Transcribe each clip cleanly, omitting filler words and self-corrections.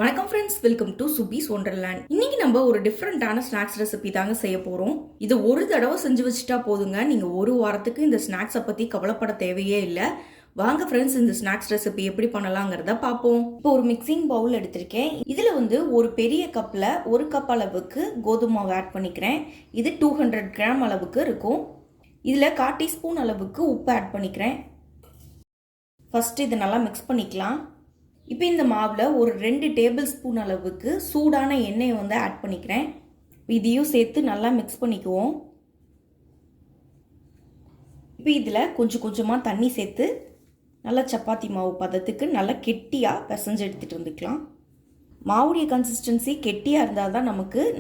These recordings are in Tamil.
வணக்கம் ஃப்ரெண்ட்ஸ், வெல்கம் டு சுபீஸ் ஒண்டர்லேண்ட். இன்னைக்கு நம்ம ஒரு டிஃப்ரெண்டான ஸ்நாக்ஸ் ரெசிபி தாங்க செய்ய போறோம். இது ஒரு தடவை செஞ்சு வச்சுட்டா போதுங்க, நீங்க ஒரு வாரத்துக்கு இந்த ஸ்நாக்ஸை பத்தி கவலைப்பட தேவையே இல்லை. வாங்க ஃப்ரெண்ட்ஸ், இந்த ஸ்நாக்ஸ் ரெசிபி எப்படி பண்ணலாங்கிறத பார்ப்போம். இப்போ ஒரு மிக்சிங் பவுல் எடுத்திருக்கேன். இதுல ஒரு பெரிய கப்ல 1 கப் அளவுக்கு கோதுமை மாவு ஆட் பண்ணிக்கிறேன். இது 200 கிராம் அளவுக்கு இருக்கும். இதுல 1/4 டீஸ்பூன் அளவுக்கு உப்பு ஆட் பண்ணிக்கிறேன். ஃபர்ஸ்ட் இதை நல்லா மிக்ஸ் பண்ணிக்கலாம். இப்போ இந்த மாவில் ஒரு 2 டேபிள் ஸ்பூன் அளவுக்கு சூடான எண்ணெயை ஆட் பண்ணிக்கிறேன். இதையும் சேர்த்து நல்லா மிக்ஸ் பண்ணிக்குவோம். இப்போ இதில் கொஞ்சம் கொஞ்சமாக தண்ணி சேர்த்து நல்லா சப்பாத்தி மாவு பதத்துக்கு நல்லா கெட்டியாக பிசைஞ்சு எடுத்துகிட்டு வந்துக்கலாம். மாவுடைய கன்சிஸ்டன்சி கெட்டியாக இருந்தால் தான்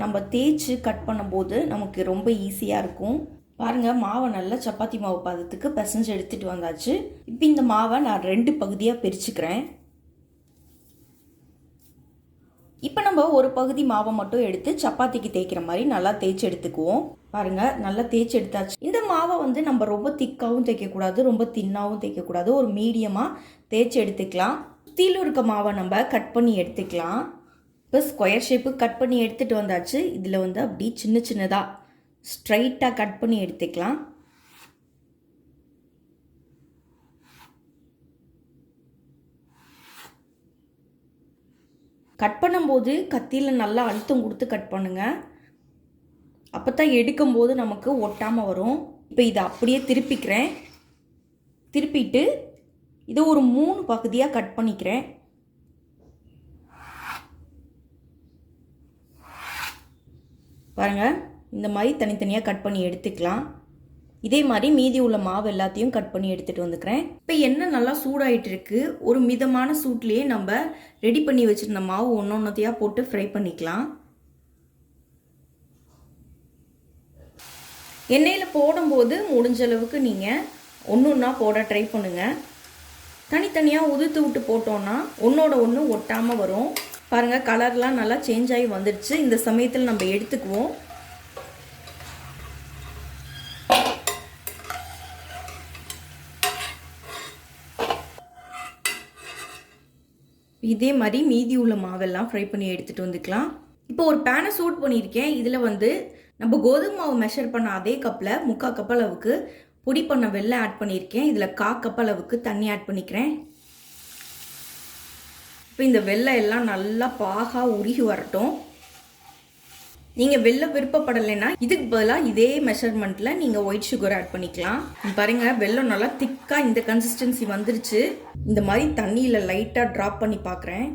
நம்ம தேய்ச்சி கட் பண்ணும்போது நமக்கு ரொம்ப ஈஸியாக இருக்கும். பாருங்கள், மாவை நல்லா சப்பாத்தி மாவு பதத்துக்கு பிசைஞ்சு எடுத்துகிட்டு வந்தாச்சு. இப்போ இந்த மாவை நான் 2 பகுதியாக பிரிச்சுக்கிறேன். இப்போ நம்ம ஒரு பகுதி மாவை மட்டும் எடுத்து சப்பாத்திக்கு தேய்க்கிற மாதிரி நல்லா தேய்ச்சி எடுத்துக்குவோம். பாருங்கள், நல்லா தேய்ச்சி எடுத்தாச்சு. இந்த மாவை நம்ம ரொம்ப திக்காகவும் தேய்க்கக்கூடாது, ரொம்ப தின்னாகவும் தேய்க்கக்கூடாது. ஒரு மீடியமாக தேய்ச்சி எடுத்துக்கலாம். சுற்றிலும் இருக்க மாவை நம்ம கட் பண்ணி எடுத்துக்கலாம். இப்போ ஸ்கொயர் ஷேப்பு கட் பண்ணி எடுத்துகிட்டு வந்தாச்சு. இதில் அப்படி சின்ன சின்னதாக ஸ்ட்ரைட்டாக கட் பண்ணி எடுத்துக்கலாம். கட் பண்ணும்போது கத்தியில் நல்லா அழுத்தம் கொடுத்து கட் பண்ணுங்கள். அப்போ தான் எடுக்கும்போது நமக்கு ஒட்டாமல் வரும். இப்போ இதை அப்படியே திருப்பிக்கிறேன். திருப்பிட்டு இதை ஒரு 3 பகுதியாக கட் பண்ணிக்கிறேன். பாருங்கள், இந்த மாதிரி தனித்தனியாக கட் பண்ணி எடுத்துக்கலாம். இதே மாதிரி மீதி உள்ள மாவு எல்லாத்தையும் கட் பண்ணி எடுத்துகிட்டு வந்துக்கிறேன். இப்போ எண்ணெய் நல்லா சூடாயிட்டு இருக்கு. ஒரு மிதமான சூட்லேயே நம்ம ரெடி பண்ணி வச்சுருந்த மாவு ஒன்றொன்றையாக போட்டு ஃப்ரை பண்ணிக்கலாம். எண்ணெயில் போடும்போது முடிஞ்ச அளவுக்கு நீங்கள் ஒன்றா போட ட்ரை பண்ணுங்கள். தனித்தனியாக உதுத்து விட்டு போட்டோன்னா ஒன்றோட ஒன்று ஒட்டாமல் வரும். பாருங்கள், கலர்லாம் நல்லா சேஞ்ச் ஆகி வந்துடுச்சு. இந்த சமயத்தில் நம்ம எடுத்துக்குவோம். இதே மாதிரி மீதி உள்ள மாவெல்லாம் ஃப்ரை பண்ணி எடுத்துகிட்டு வந்துக்கலாம். இப்போ ஒரு பேனை சூட் பண்ணியிருக்கேன். இதில் நம்ம கோதுமை மாவு மெஷர் பண்ண அதே கப்பில் 3/4 கப் அளவுக்கு பொடி பண்ண வெல்லம் ஆட் பண்ணியிருக்கேன். இதில் 1/4 கப் அளவுக்கு தண்ணி ஆட் பண்ணிக்கிறேன். இப்போ இந்த வெல்லம் எல்லாம் நல்லா பாகாக உருகி வரட்டும். நீங்கள் வெல்லம் விருப்பப்படலைன்னா இதுக்கு பதிலாக இதே மெஷர்மெண்ட்டில் நீங்கள் ஒயிட் சுகர் ஆட் பண்ணிக்கலாம். பாருங்கள், வெல்லம் நல்லா திக்காக இந்த கன்சிஸ்டன்சி வந்துருச்சு. இந்த மாதிரி தண்ணியில் லைட்டாக ட்ராப் பண்ணி பார்க்குறேன்.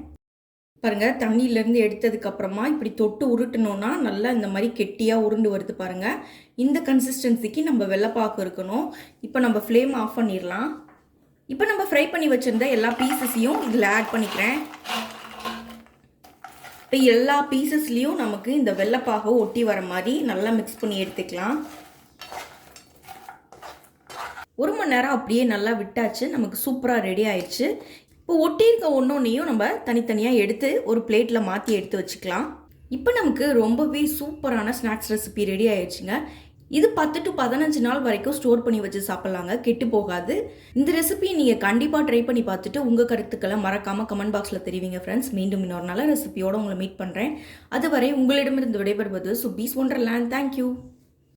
பாருங்கள், தண்ணியிலேருந்து எடுத்ததுக்கப்புறமா இப்படி தொட்டு உருட்டணுன்னா நல்லா இந்த மாதிரி கெட்டியாக உருண்டு வருது. பாருங்கள், இந்த கன்சிஸ்டன்சிக்கு நம்ம வெள்ளைப்பாக்கு இருக்கணும். இப்போ நம்ம ஃப்ளேம் ஆஃப் பண்ணிடலாம். இப்போ நம்ம ஃப்ரை பண்ணி வச்சுருந்த எல்லா பீசஸையும் இதில் ஆட் பண்ணிக்கிறேன். இப்போ எல்லா பீசஸ்லேயும் நமக்கு இந்த வெள்ளைப்பாக ஒட்டி வர மாதிரி நல்லா மிக்ஸ் பண்ணி எடுத்துக்கலாம். 1 மணி நேரம் அப்படியே நல்லா விட்டாச்சு. நமக்கு சூப்பராக ரெடி ஆயிடுச்சு. இப்போ ஒட்டியிருக்க ஒன்றொன்னையும் நம்ம தனித்தனியாக எடுத்து ஒரு பிளேட்டில் மாற்றி எடுத்து வச்சுக்கலாம். இப்போ நமக்கு ரொம்பவே சூப்பரான ஸ்நாக்ஸ் ரெசிபி ரெடி ஆயிடுச்சுங்க. இது 10 to 15 நாள் வரைக்கும் ஸ்டோர் பண்ணி வச்சு சாப்பிட்லாங்க, கெட்டு போகாது. இந்த ரெசிபியை நீங்கள் கண்டிப்பாக ட்ரை பண்ணி பார்த்துட்டு உங்கள் கருத்துக்களை மறக்காமல் கமெண்ட் பாக்ஸில் தெரிவிங்க ஃப்ரெண்ட்ஸ். மீண்டும் இன்னொரு நல்ல ரெசிபியோடு உங்களை மீட் பண்ணுறேன். அதுவரை உங்களிடமிருந்து விடைபெறுவது சுபீஸ் ஒண்டர்லேண்ட். தேங்க்யூ.